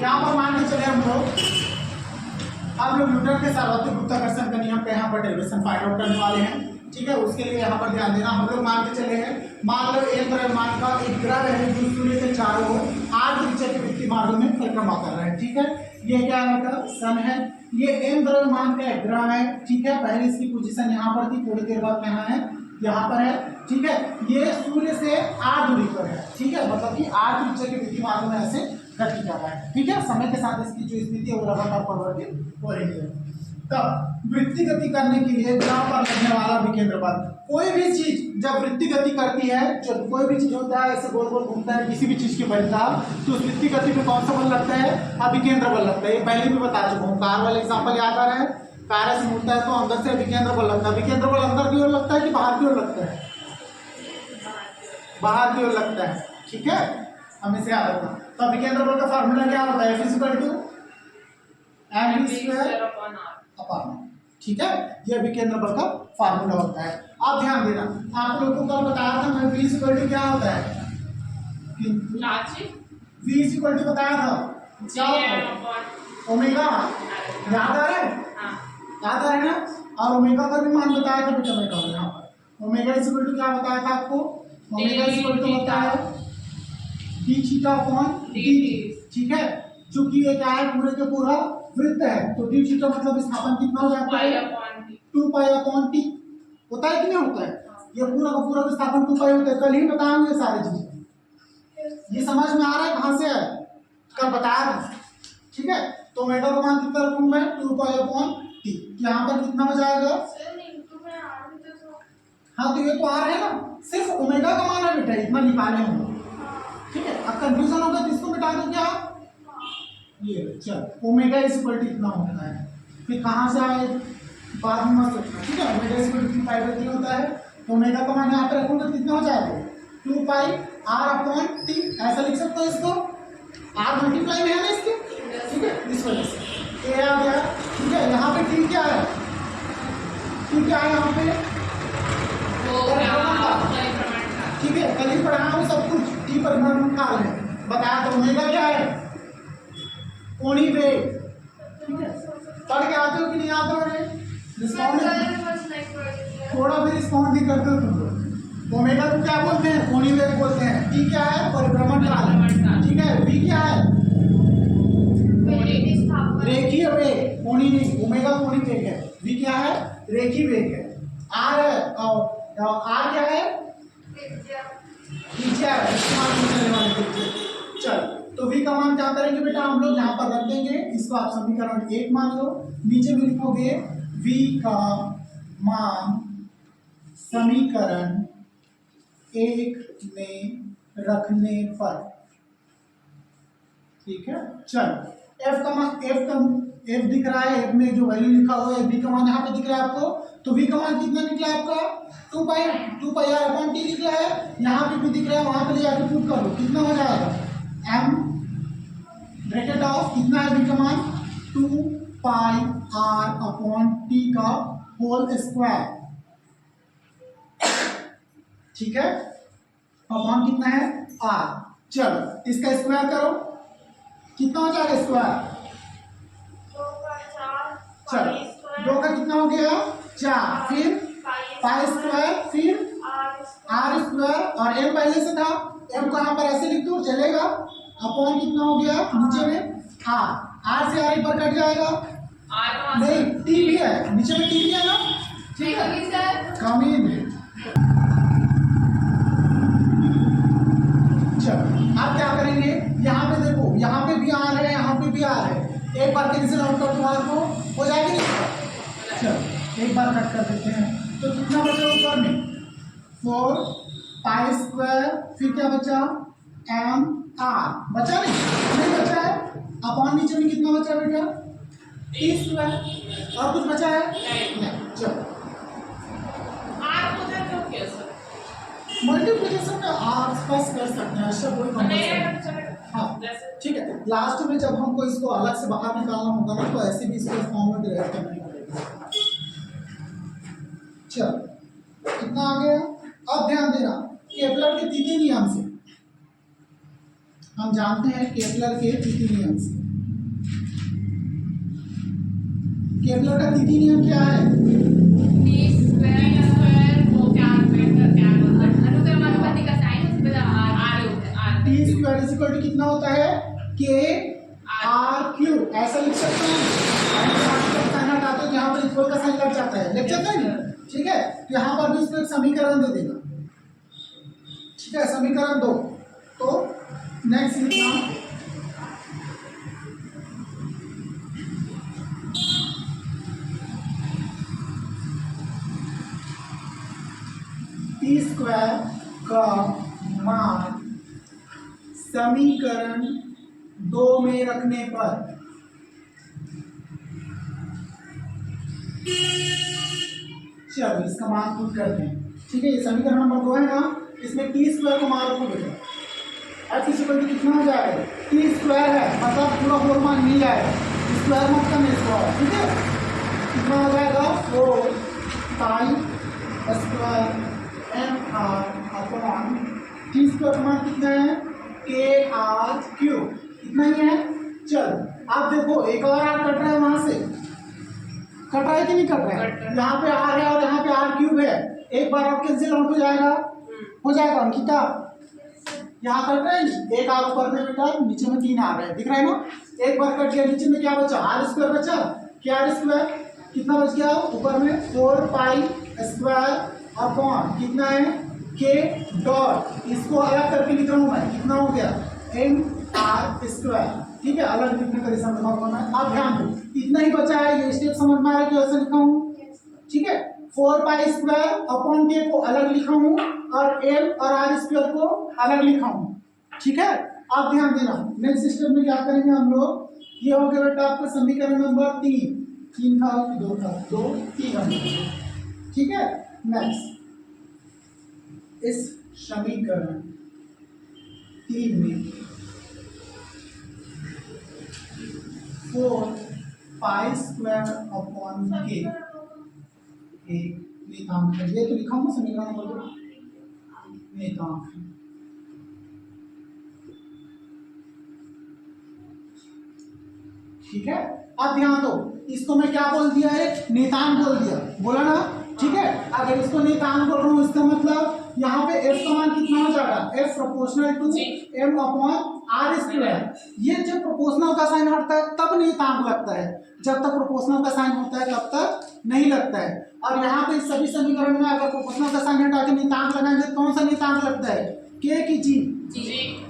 यहाँ पर मान के चले हम लोग न्यूटन के सार्वत्रिक गुरुत्वाकर्षण का नियम का यहाँ पर डेरिवेशन फाइंड आउट करने वाले हैं। ठीक है, उसके लिए यहाँ पर ध्यान देना। हम लोग मान के चले हैं, मान लो एक द्रव्यमान का एक ग्रह है जो सूर्य के चारों ओर 8 त्रिज्या के वृत्तीय मार्गों में परिक्रमा कर रहा है। ठीक है, ये क्या है मतलब सन है। ये m द्रव्यमान का एक ग्रह है। ठीक है, पहले इसकी पोजीशन यहाँ पर थी, थोड़ी देर बाद कहाँ है, यहाँ पर है। ठीक है, ये सूर्य से 8 दूरी पर है। ठीक है, मतलब कि 8 त्रिज्या के वृत्तीय मार्गों में ऐसे गति कर रहा है। ठीक है, समय के साथ इसकी जो स्थिति है वो लगातार परिवर्तित हो रही है। तब वृत्तीय गति करने के लिए जहाँ पर लगने वाला विकेंद्र बल, कोई भी चीज जब वृत्तीय गति करती है, जब कोई भी चीज होता है ऐसे गोल गोल घूमता है किसी भी चीज की वजह, तो उस वृत्तीय गति में कौन सा बल लगता है, अभिकेंद्र बल लगता है। ये पहले भी बता चुका हूँ, कार वाले एग्जाम्पल याद आ रहा है। कार से मुड़ता है तो अंदर से अभिकेंद्र बल लगता है। अभिकेंद्र बल अंदर की ओर लगता है कि बाहर की ओर लगता है, बाहर की ओर लगता है। ठीक है, हमें याद रखना। तो अभिकेंद्र बल का फार्मूला क्या होता है, F=mv²/r। ठीक है, ये अभिकेंद्र बल का फार्मूला होता है। आप ध्यान देना, आप लोगों को कल बताया था मैं v= क्या होता है, v= बताया था क्या होता है, ओमेगा। याद आ रहा है, याद आ रहा है ना। और ओमेगा का भी मान बताया था बेटा, बेटा यहाँ पर ओमेगा क्या बताया था आपको, ओमेगा होता है d(θ/dt)। ठीक है, चूंकि ये क्या है, पूरे के पूरा वृत्त है, तो d(θ) मतलब विस्थापन कितना हो जाता है, 2π/t होता है कि नहीं होता है। ये पूरा का पूरा विस्थापन 2π होता है। कल ही बताएंगे सारी चीजें। ये समझ में आ रहा है कहाँ से है, कल बताया था। ठीक है, तो ओमेगा का मान कितना रखूं मैं, 2π/t। यहाँ पर कितना हो जाएगा, हाँ तो ये तो आ रहा है ना, सिर्फ ओमेगा का मान है बेटा, इतना निकाले होंगे। ठीक है, अब कंफ्यूजन होगा तो इसको मिटा दो क्या, ये चल ओमेगा इतना होता है। फिर कहाँ से आए, बाद में मत सोचना। ठीक है, ओमेगा 3π/3 होता है। तो ओमेगा का मान यहाँ पे रखूंगा तो कितना हो जाएगा, 2πr/t। ऐसा लिख सकते हो इसको, r मल्टीप्लाई में है ना इसके। ठीक है, इस वजह से a आ गया। ठीक है, यहाँ पे t क्या है, t क्या है यहाँ पे, ठीक है, कल ही पढ़ा हूँ सब कुछ। t परिमाण काल है बताया। तो ओमेगा क्या है, कोणीय वेग। ठीक है, पढ़ के आते हो कि नहीं आते हो, रिस्पॉन्ड थोड़ा भी रिस्पॉन्ड नहीं करते हो तुम लोग। ओमेगा को क्या बोलते हैं, कोणीय वेग बोलते हैं। टी क्या है, परिभ्रमण काल। ठीक है, वी क्या है, रेखीय वेग। कोणीय नहीं, ओमेगा कोणीय वेग है, वी क्या है, रेखीय वेग है। आर है, आर क्या है, त्रिज्या है, चल। तो v का मान क्या करेंगे बेटा, हम लोग यहाँ पर रख देंगे इसको। आप समीकरण 1 मान लो, नीचे में लिखोगे v का मान समीकरण 1 में रखने पर। ठीक है, चल f का मान, f दिख रहा है, f में जो वैल्यू लिखा हुआ है v का मान यहाँ पे दिख रहा है आपको। तो v का मान कितना निकला आपका, 2πr/t निकला है। यहाँ पे भी दिख रहा है, वहां पे ले जाकर पुट कर लो, कितना हो जाएगा, m ब्रैकेट ऑफ कितना है v का मान, 2πr/t का होल स्क्वायर। ठीक है, अपॉन कितना है, r। चलो इसका स्क्वायर करो, कितना हो जाएगा स्क्वायर, चलो 2 का कितना हो गया, 4, फिर π², फिर r², और m पहले से था, m को यहाँ पर ऐसे लिख दो चलेगा। अपॉन कितना हो गया, नीचे में r से r पर कट जाएगा, नहीं t भी है, नीचे में t भी है ना। ठीक है, कम ही नहीं। चलो आप क्या करेंगे, यहाँ पे देखो, यहाँ पे भी आ रहे हैं, यहाँ पे भी आ रहे हैं। एक बार कैंसिल आउट कर दो, आपको हो जाएगी नहीं। चलो एक बार कट कर देते हैं, तो कितना बचा ऊपर में, 4π², फिर क्या बचा, mr बचा, नहीं बचा है। अपॉन नीचे में कितना बचा बेटा, t², और कुछ बचा है नहीं। चलो मल्टीप्लिकेशन में आसपास कर सकते हैं, ऐसा कोई कंपल्सरी। हाँ ठीक है, लास्ट में जब हमको इसको अलग से बाहर निकालना होगा ना, तो ऐसे भी इसको फॉर्म में डिराइव करना पड़ेगा। चलो कितना आ गया। अब ध्यान देना, केपलर के तृतीय नियम से हम जानते हैं, केपलर के तृतीय नियम से केपलर का द्वितीय नियम क्या है? T square is equal to कितना होता है? के आर क्यू। ऐसा लिख सकते हैं। साइन हटा दो, यहाँ पर इक्वल का साइन लग जाता है, लग जाता है ना, ठीक है। तो यहाँ पर भी इसको एक समीकरण दे देगा, ठीक है, समीकरण 2। तो नेक्स्ट लिखना टी स्क्वायर का मान समीकरण 2 में रखने पर चलो इसका मान पुट करते हैं, ठीक है। ये समीकरण नंबर 2 है ना, इसमें टी स्क्वायर का मान रखो बेटा। एच इक्वल टू कितना हो जाएगा? टी स्क्वायर है मतलब पूरा होल मान नहीं आएगा, स्क्वायर मत करना स्क्वायर, ठीक है। कितना हो जाएगा? 4 pi square M R upon T square का मान कितना है? के आर क्यू, इतना ही है। चलो आप देखो एक और आर कट रहा है, वहां से कट रहा है कि नहीं कट रहा है? यहाँ पे आर है और यहाँ पे आर क्यूब है, एक बार आप कैंसिल आउट हो जाएगा, हो जाएगा अंकिता। यहाँ कट रहा है, एक आर ऊपर में बेटा, नीचे में 3 आ रहा है, दिख रहा है ना। एक बार कट गया, नीचे में क्या बचा? आर स्क्वायर बचा। क्या आर स्क्वायर कितना बच गया? ऊपर में 4 पाई स्क्वायर अपॉन कितना है? के डॉट, इसको अलग करके लिख रहा हूँ मैं, कितना हो गया? एम आर स्क्वायर, ठीक है। अलग लिखने का रीजन बताऊंगा मैं, आप ध्यान दो। इतना ही बचा है, ये स्टेप समझ में आ रहा है कि ऐसे लिखा हूँ, ठीक है। 4 पाई स्क्वायर अपॉन के को अलग लिखा हूँ और एम और आर स्क्वायर को अलग लिखा हूँ, ठीक है। आप ध्यान देना, नेक्स्ट स्टेप में क्या करेंगे हम लोग? ये हो गया बेटा आपका समीकरण नंबर 3 था, 2 था, 2 3, ठीक है। नेक्स्ट इस समीकरण 3 में 4 पाई स्क्वायर अपॉन के एक नियतांक है, ये तो लिखा हूँ समीकरण नंबर 2, नियतांक है, ठीक है। अब ध्यान दो, इसको मैं क्या बोल दिया है? नियतांक बोल दिया, बोला ना, ठीक है। अगर इसको नियतांक बोल रहा हूँ, इसका मतलब यहाँ पे f का मान कितना हो जाएगा? f proportional to m upon R square. ये जब प्रोपोर्शनल का साइन हटता है तब नियतांक लगता है, जब तक प्रोपोर्शनल का साइन होता है तब तक नहीं लगता है। और यहाँ पे सभी समीकरण में अगर प्रोपोर्शनल का साइन हटा के नियतांक लगाएंगे, कौन सा नियतांक लगता है? के की जी?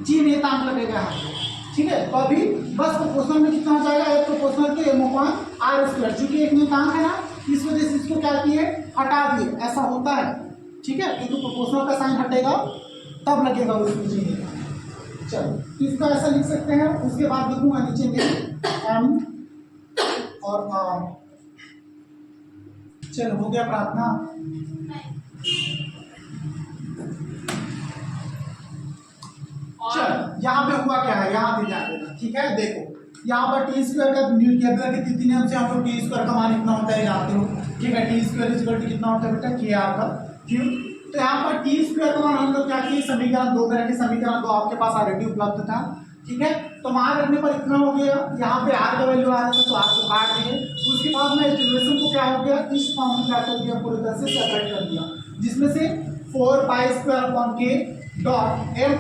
जी नियतांक लगेगा यहाँ पे, ठीक है। तो अभी बस प्रोपोर्शनल में कितना हो जाएगा? f proportional to m upon R square, क्योंकि एक नियतांक है ना, इस वजह से इसको क्या किए? हटा दिए, ऐसा होता है, ठीक है। क्योंकि प्रोपोर्शनल का साइन हटेगा तब लगेगा उसमें जी। चलो इसको ऐसा लिख सकते हैं, उसके बाद लिखूंगा नीचे में एम और आर। चलो हो गया प्रार्थना। चल यहाँ पे हुआ क्या है, यहाँ पे ध्यान देना, ठीक है। देखो यहाँ पर टी स्क्वायर का केपलर के द्वितीय नियम से हम लोग टी स्क्वायर का मान इतना होता है जानते हो, ठीक है। T square is equal to कितना होता है बेटा? के आर का क्यूब। तो यहाँ पर टी स्क्वायर का मान हम लोग क्या किए? समीकरण 2 करेंगे, समीकरण 2 आपके पास ऑलरेडी उपलब्ध था, ठीक है। तो मान रखने पर इतना हो गया, यहाँ पे आर का वैल्यू आ रहा था तो आर को काट दिए। उसके बाद में इंटीग्रेशन को क्या हो गया? इस फॉर्म में क्या कर दिया? पूरी तरह से सेपरेट कर दिया, जिसमें से 4 pi square upon K dot M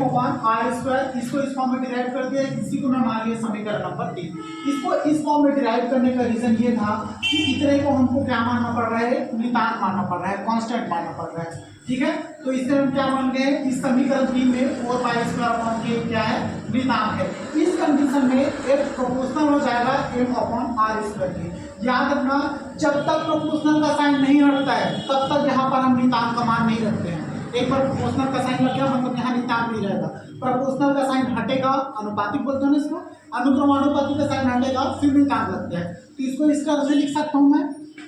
upon R square, इसको इस फॉर्म में डिराइव कर दिया। इसी को मैं मान लिया समीकरण नंबर 3। इसको इस फॉर्म में डिराइव करने का रीजन ये था कि इतने को हमको क्या मानना पड़ रहा है? नियतांक मानना पड़ रहा है, कांस्टेंट मानना पड़ रहा है, ठीक है। तो इससे हम क्या मान गए? इस समीकरण 3 में 4 पाई स्क्वायर अपॉन के क्या है? नियतांक है। इस कंडीशन में एक प्रोपोर्शनल हो जाएगा एम अपॉन आर स्क्वायर के। याद रखना, जब तक प्रोपोर्शनल का साइन नहीं हटता है तब तक यहाँ पर हम नियतांक का मान नहीं रखते हैं। एक बार प्रोपोर्शनल का साइन लग गया मतलब यहाँ नियतांक नहीं रहेगा। प्रोपोर्शनल का साइन हटेगा, अनुपातिक बोलते हैं ना इसको, अनुक्रमानुपातिक का साइन हटेगा फिर नियतांक लगता है। तो इसको इस तरह से लिख सकता हूँ मैं,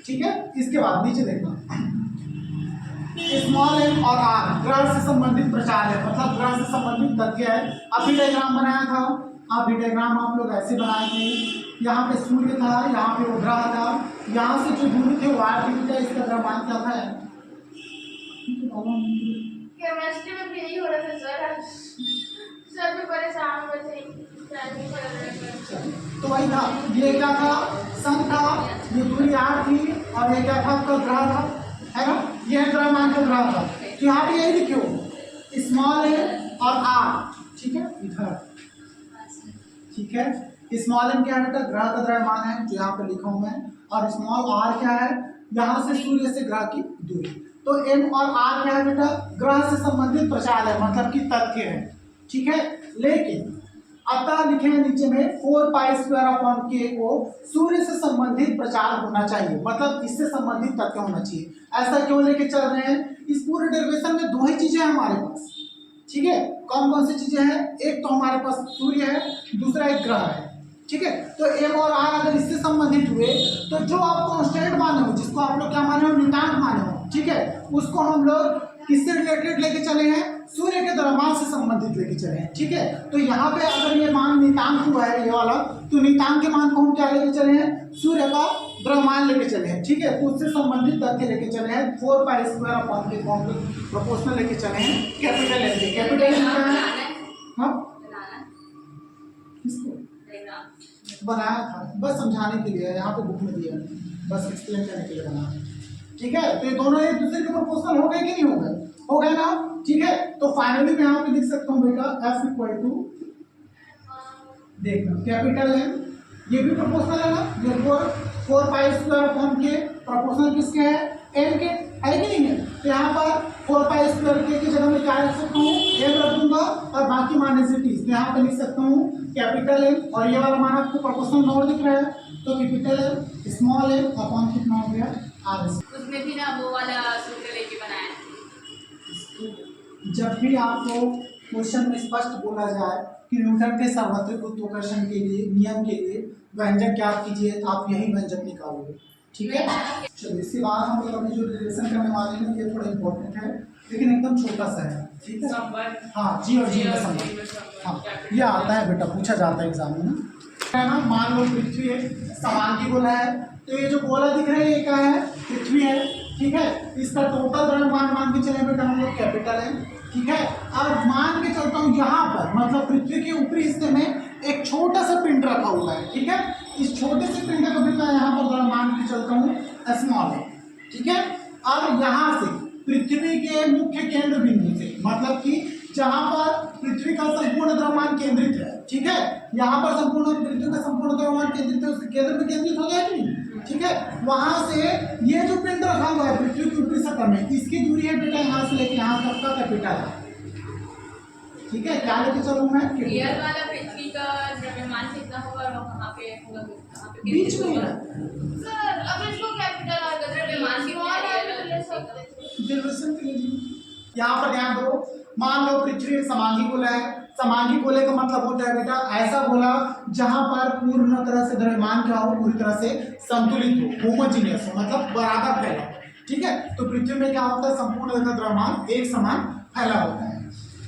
ठीक है। इसके बाद नीचे देखना, स्मॉल एम और आर ग्रह से संबंधित प्रचार है, मतलब ग्रह से संबंधित तथ्य है। अभी डायग्राम बनाया था, अभी डायग्राम आप लोग ऐसे बनाए थे। यहाँ पे सूर्य था, यहाँ पे ग्रह था, यहाँ से जो दूरी थे वो आर डिग्री था। इसका द्रव्यमान क्या था? केमिस्ट्री में भी यही हो रहा था सर भी परेशान हो गए थे। तो वही था, ये क्या था? सन था, ये दूरी r थी और ये क्या था आपका ग्रह था, है ना, यह द्रव्यमान का ग्रह था। तो यहाँ पे यही लिखे हो स्मॉल a और r, ठीक है, इधर, ठीक है। स्मॉल m क्या है बेटा, ग्रह का द्रव्यमान है जो यहाँ पे लिखा हूं मैं, और स्मॉल r क्या है, यहाँ से सूर्य से ग्रह की दूरी। तो m और r क्या है बेटा, ग्रह से संबंधित प्रचार है, मतलब कि तथ्य है, ठीक है। लेकिन अतः लिखे हैं नीचे में 4π² को सूर्य से संबंधित प्रचार होना चाहिए, मतलब इससे संबंधित तथ्य होना चाहिए। ऐसा क्यों लेके चल रहे हैं, इस पूरे डेरिवेशन में दो ही चीजें हैं हमारे पास, ठीक है। कौन कौन सी चीजें हैं, एक तो हमारे पास सूर्य है, दूसरा एक ग्रह है, ठीक है। तो m और r अगर इससे संबंधित हुए तो जो आप कांस्टेंट माने हो, जिसको आप लोग क्या माने हो, नितांक माने हो, ठीक है, उसको हम लोग किससे रिलेटेड लेके चले हैं, सूर्य के द्रव्यमान से संबंधित लेके चले हैं, ठीक है। तो यहाँ पे अगर ये मान नितांक हुआ है ये वाला, तो नितांक के मान को हम क्या लेके चले हैं, सूर्य का द्रव्यमान लेके चले हैं, ठीक है। तो उससे संबंधित तथ्य लेके चले हैं, 4π² के फॉर्म में प्रोपोर्शनल लेके चले हैं, कैपिटल एम के। कैपिटल एम क्या है, हाँ किसको बनाया था, बस समझाने के लिए, यहाँ पे बुक में दिया है, बस एक्सप्लेन करने के लिए बनाया, ठीक है। तो ये दोनों एक दूसरे के प्रोपोर्शनल हो गए कि नहीं हो गए, हो गए ना, ठीक है। तो फाइनली मैं यहाँ पे लिख सकता हूँ बेटा F इक्वल टू, देखना कैपिटल एम, ये भी प्रोपोर्शनल है ना, ये 4π² के प्रोपोर्शनल किसके है, एम के, है कि नहीं है। तो यहाँ पर 4π² की जगह में क्या रख सकता हूँ, एम रख दूंगा और बाकी मान इज इट इज। तो यहाँ पे लिख सकता हूँ कैपिटल एम, और ये वाला मान आपको प्रोपोर्शनल नोट दिख रहा है, तो capital M small m upon कितना हो गया आर। उसमें भी ना वो वाला सूत्र लेके बनाया। जब भी आपको क्वेश्चन में स्पष्ट बोला जाए कि न्यूटन के सार्वत्रिक गुरुत्वाकर्षण के लिए नियम के लिए व्यंजक क्या कीजिए, आप यही व्यंजक निकालोगे, ठीक है। चलिए इसके बाद हम लोग अभी जो रिलेशन करने वाले हैं ये थोड़ा इंपॉर्टेंट है, लेकिन एकदम छोटा सा है, ठीक है। हाँ जी और जी का संबंध, हाँ ये आता है बेटा, पूछा जाता है एग्जाम में ना। मान लो पृथ्वी एक समांगी गोला है, तो ये जो गोला दिख रहा है ये क्या है, पृथ्वी है, ठीक है। इसका टोटल द्रव्यमान मान के चले बेटा हम लोग कैपिटल है, ठीक है। और मान के चलता हूँ यहाँ पर, मतलब पृथ्वी के ऊपरी हिस्से में एक छोटा सा पिंड रखा हुआ है, ठीक है। इस छोटे से पिंड का भी मैं यहाँ पर मान के चलता हूँ स्मॉल है, ठीक है। अब यहाँ से पृथ्वी के मुख्य केंद्र बिंदु से, मतलब कि जहाँ पर पृथ्वी का संपूर्ण द्रव्यमान केंद्रित है, ठीक है, यहाँ पर संपूर्ण पृथ्वी का संपूर्ण द्रव्यमान केंद्रित है, उसके केंद्र में केंद्रित हो जाएगी, ठीक है। वहां से ये जो पिंड रखा हुआ है पृथ्वी की ऊपरी सतह में, इसकी दूरी है बेटा यहाँ से लेके यहाँ तक का कैपिटल है, ठीक है। क्या लेके चलूँ मैं, रियल वाला पृथ्वी का द्रव्यमान कितना होगा और वहाँ पे होगा, कहाँ पे बीच में है सर। अब इसको कैपिटल और द्रव्यमान की डेरिवेशन के लिए यहाँ पर ध्यान दो। मान लो पृथ्वी एक समांगी गोला है, समांगी गोले का मतलब होता है बेटा ऐसा गोला जहां पर पूर्ण तरह से द्रव्यमान क्या हो, पूरी तरह से संतुलित हो, होमोजीनियस हो, मतलब बराबर फैला हो, ठीक है। तो पृथ्वी में क्या होता है, संपूर्ण द्रव्यमान एक समान फैला होता है,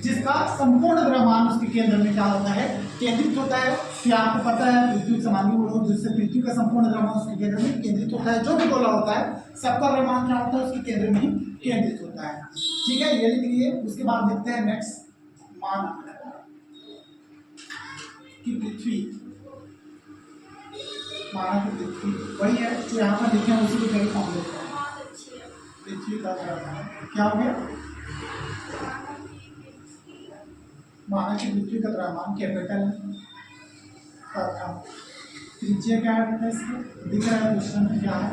जिसका संपूर्ण द्रव्यमान उसके केंद्र में क्या होता है, केंद्रित होता है। कि आपको पता है पृथ्वी समांगी गोला जिससे पृथ्वी का संपूर्ण द्रव्यमान उसके केंद्र में केंद्रित होता है, जो भी गोला होता है सबका द्रव्यमान क्या होता है, उसके केंद्र में ही केंद्रित होता है, ठीक है। ये लिख लिए। उसके बाद देखते हैं नेक्स्ट, मान कि पृथ्वी, माना कि पृथ्वी वही है जो यहाँ पर लिखे हैं, उसी को कहीं फॉर्म देते हैं। पृथ्वी का द्रव्यमान क्या हो गया, माना कि पृथ्वी का द्रव्यमान कैपिटल था, त्रिज्या क्या है इसका, दिख रहा है क्वेश्चन में क्या है,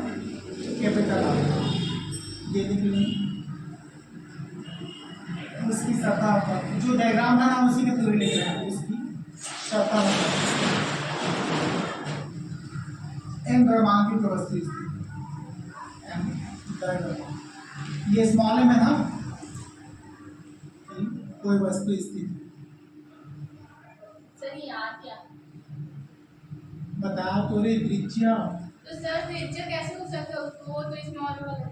कैपिटल ये लिख लें। उसकी सतह पर जो डायग्राम बना उसी के थ्रू लिख रहे हैं, उसकी सतह एम द्रव्यमान की व्यवस्थित स्थिति, एम द्रव्यमान, ये स्मॉल एम है ना, कोई वस्तु स्थिति बता तो रे त्रिज्या। तो सर त्रिज्या कैसे हो सकता है उसको, वो तो स्मॉल वाला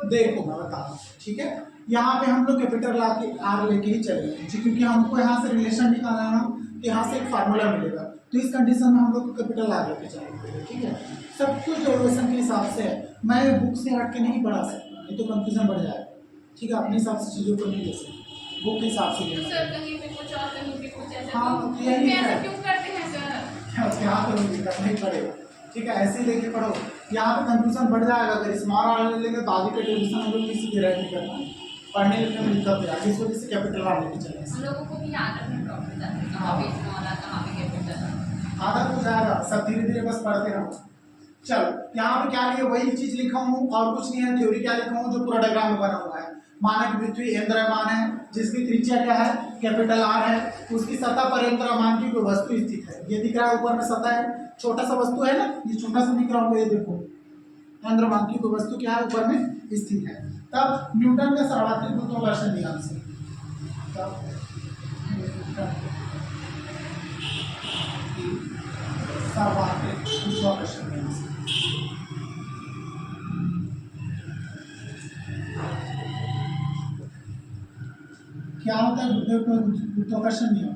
देखो मैं बता दूं, ठीक है। यहाँ पे हम लोग कैपिटल ला के आर लेके ही चलेंगे, क्योंकि हमको यहाँ से रिलेशन निकालना है, तो यहाँ से एक फार्मूला मिलेगा, तो इस कंडीशन में हम लोग कैपिटल आर लेके चलेंगे, ठीक है। सब कुछ डेरिवेशन के हिसाब से है, मैं बुक से हट के नहीं पढ़ा सकता, नहीं तो कंफ्यूजन बढ़ जाएगा, ठीक है। अपने हिसाब से चीज़ों को नहीं ले सकते, बुक के हिसाब से लेना। सर कहीं पे कुछ और कहीं पे कुछ ऐसा, हाँ यही है, क्यों करते हैं सर, क्या करना ही पड़ेगा, ठीक है, ऐसे ही लेके पढ़ो। यहाँ पे कंफ्यूजन बढ़ जाएगा अगर स्मॉल आर ले लेंगे तो आगे का डेरिवेशन हम लोग किसी तरह नहीं करना, पढ़ने लिखने में दिक्कत है, इस वजह से कैपिटल आर लेके चले। हम लोगों को भी याद रखना प्रॉब्लम है कहाँ पे स्मॉल आ कहाँ पे कैपिटल आ। आदत हो जाएगा, सब धीरे धीरे बस पढ़ते रहो। चलो यहाँ पे क्या लिखा, वही चीज लिखा हूँ और कुछ नहीं है, थ्योरी क्या लिखा हूँ जो पूरा डायग्राम में बना हुआ है। मानक पृथ्वी द्रव्यमान है जिसकी त्रिज्या क्या है, कैपिटल आर है, उसकी सतह पर द्रव्यमान की कोई वस्तु स्थित है। ये दिख रहा है ऊपर में सतह है, छोटा सा वस्तु है ना, ये छोटा सा दिख रहा होगा, ये देखो द्रव्यमान की कोई वस्तु क्या है ऊपर में स्थित है। तब न्यूटन के सर्वाधिक गुरुत्वाकर्षण नियम से, तब सर्वाधिक गुरुत्वाकर्षण नियम से क्या होता है गुरुत्वाकर्षण नियम?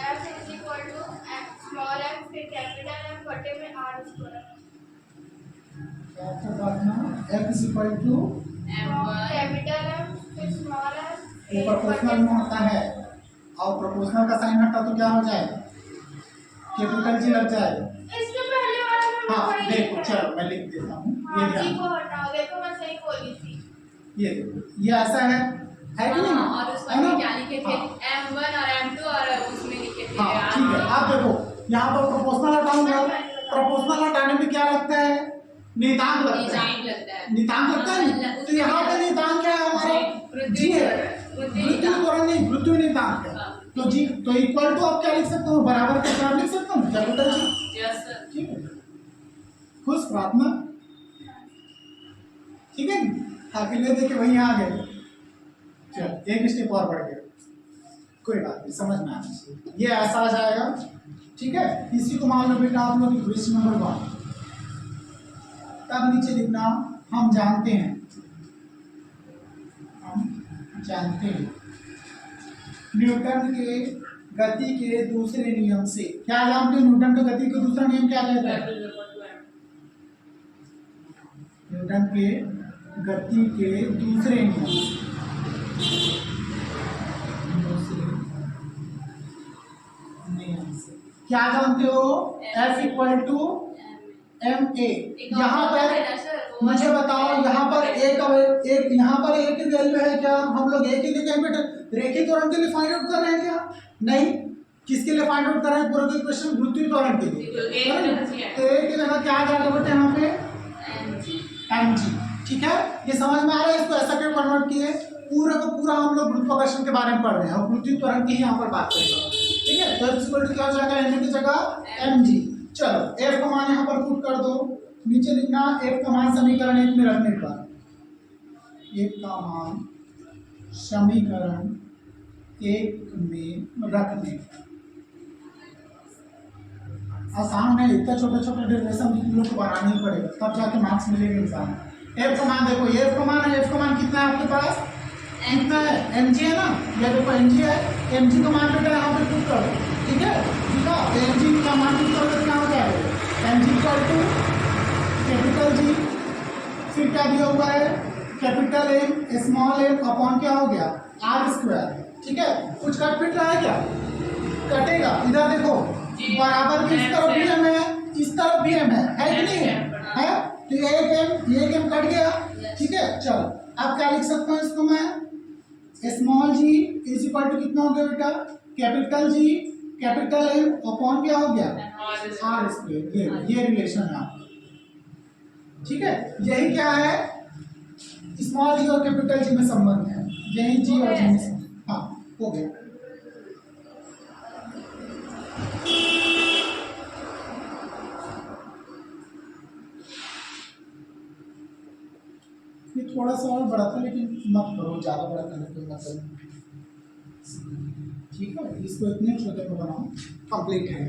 F is equal to small f फिर कैपिटल F बटे में r स्क्वायर। क्या आपको बांटना, f is equal to capital F फिर स्मॉल f ये प्रोपोर्शनल में होता है और प्रोपोर्शनल का साइन हटा तो क्या हो जाएगा, कैपिटल जी लग जाएगा। इसके पहले वाला में हाँ देखो, चलो मैं लिख देता हूँ, ये हाँ जी ध्यान, को हटाओ, देखो मैं सही बोली थी। ये देखो ये ऐसा है कि नहीं, और है उसमें ना? क्या लिखे थे हाँ, M1 और M2 और उसमें लिखे थे हाँ ठीक है। आप देखो यहाँ पर प्रोपोर्शनल हटाऊंगा, प्रोपोर्शनल हटाने में क्या लगता है, नियतांक लगता है, नियतांक लगता है। नियतांक लगता है। तो यहाँ पे नियतांक क्या है हमारा, जी है, पृथ्वी त्वरण नहीं, पृथ्वी नियतांक है। तो जी तो इक्वल टू आप क्या लिख सकते हो, बराबर के साथ लिख सकता हूँ कैपिटल जी। Yes sir. ठीक है, खुश प्रार्थना, ठीक है, आगे ले देखे वहीं आ गए। चल एक स्टेप और बढ़ गया, कोई बात नहीं, समझ में आना चाहिए। ये ऐसा आ जाएगा, ठीक है। इसी को मान लो बेटा आप लोग क्वेश्चन नंबर 1, तब नीचे लिखना हम जानते हैं, हम जानते हैं न्यूटन के गति के दूसरे नियम से। क्या जानते हैं, न्यूटन के गति का दूसरा नियम क्या कहता है, न्यूटन के गति के दूसरे नियम से, क्या जानते हो, F equal to m a. यहाँ पर मुझे बताओ, यहाँ पर एक यहाँ पर एक वैल्यू है क्या, हम लोग एक ही लिखे बेटा, रेखीय त्वरण के लिए फाइंड आउट कर रहे हैं क्या, नहीं, किसके लिए फाइंड आउट कर रहे हैं, पूरा क्वेश्चन पृथ्वी त्वरण के लिए। तो एक की जगह क्या आ जाएगा बेटा यहाँ पे mg, ठीक है। ये समझ में आ रहा है, इसको ऐसा क्यों कन्वर्ट किए, पूरा का पूरा हम लोग गुरुत्वाकर्षण के बारे में पढ़ रहे हैं और पृथ्वी त्वरण की ही यहाँ पर बात करेंगे, ठीक है। तो इक्वल टू क्या हो जाएगा, एन की जगह mg। चलो f का मान यहाँ पर पुट कर दो, नीचे लिखना f का मान समीकरण 1 में रखने पर, f का मान समीकरण 1 में रखने पर। आसान है, इतना छोटा छोटा डेरिवेशन लोग को बनाना ही पड़ेगा, तब जाके मार्क्स मिलेंगे एग्जाम में। f का मान देखो, ये f का मान है, f का मान कितना है आपके पास, कितना है, mg है ना, ये देखो mg है, mg का मान बेटा यहाँ पे पुट करो, ठीक है, ठीक है। mg का मान पुट करो क्या हो जाएगा, mg equal to capital G, फिर क्या दिया हुआ है, capital M small m upon क्या हो गया r स्क्वायर, ठीक है। कुछ कट पिट रहा है क्या, कटेगा, इधर देखो बराबर की इस तरफ भी m है, इस तरफ भी m है कि नहीं है, तो ये एक m कट गया, ठीक है। चलो अब क्या लिख सकता हूँ इसको मैं, small g is equal to कितना हो गया बेटा, capital G capital M upon क्या हो गया r स्क्वायर। ये रिलेशन है आपका, ठीक है। यही क्या है, स्मॉल जी और कैपिटल जी में संबंध है, यही जी और जी में संबंध, हाँ हो गया। ये थोड़ा सा और बड़ा था, लेकिन मत करो, ज़्यादा बड़ा करने कोई मतलब नहीं, ठीक है। इसको इतने छोटे को बनाओ, कंप्लीट है।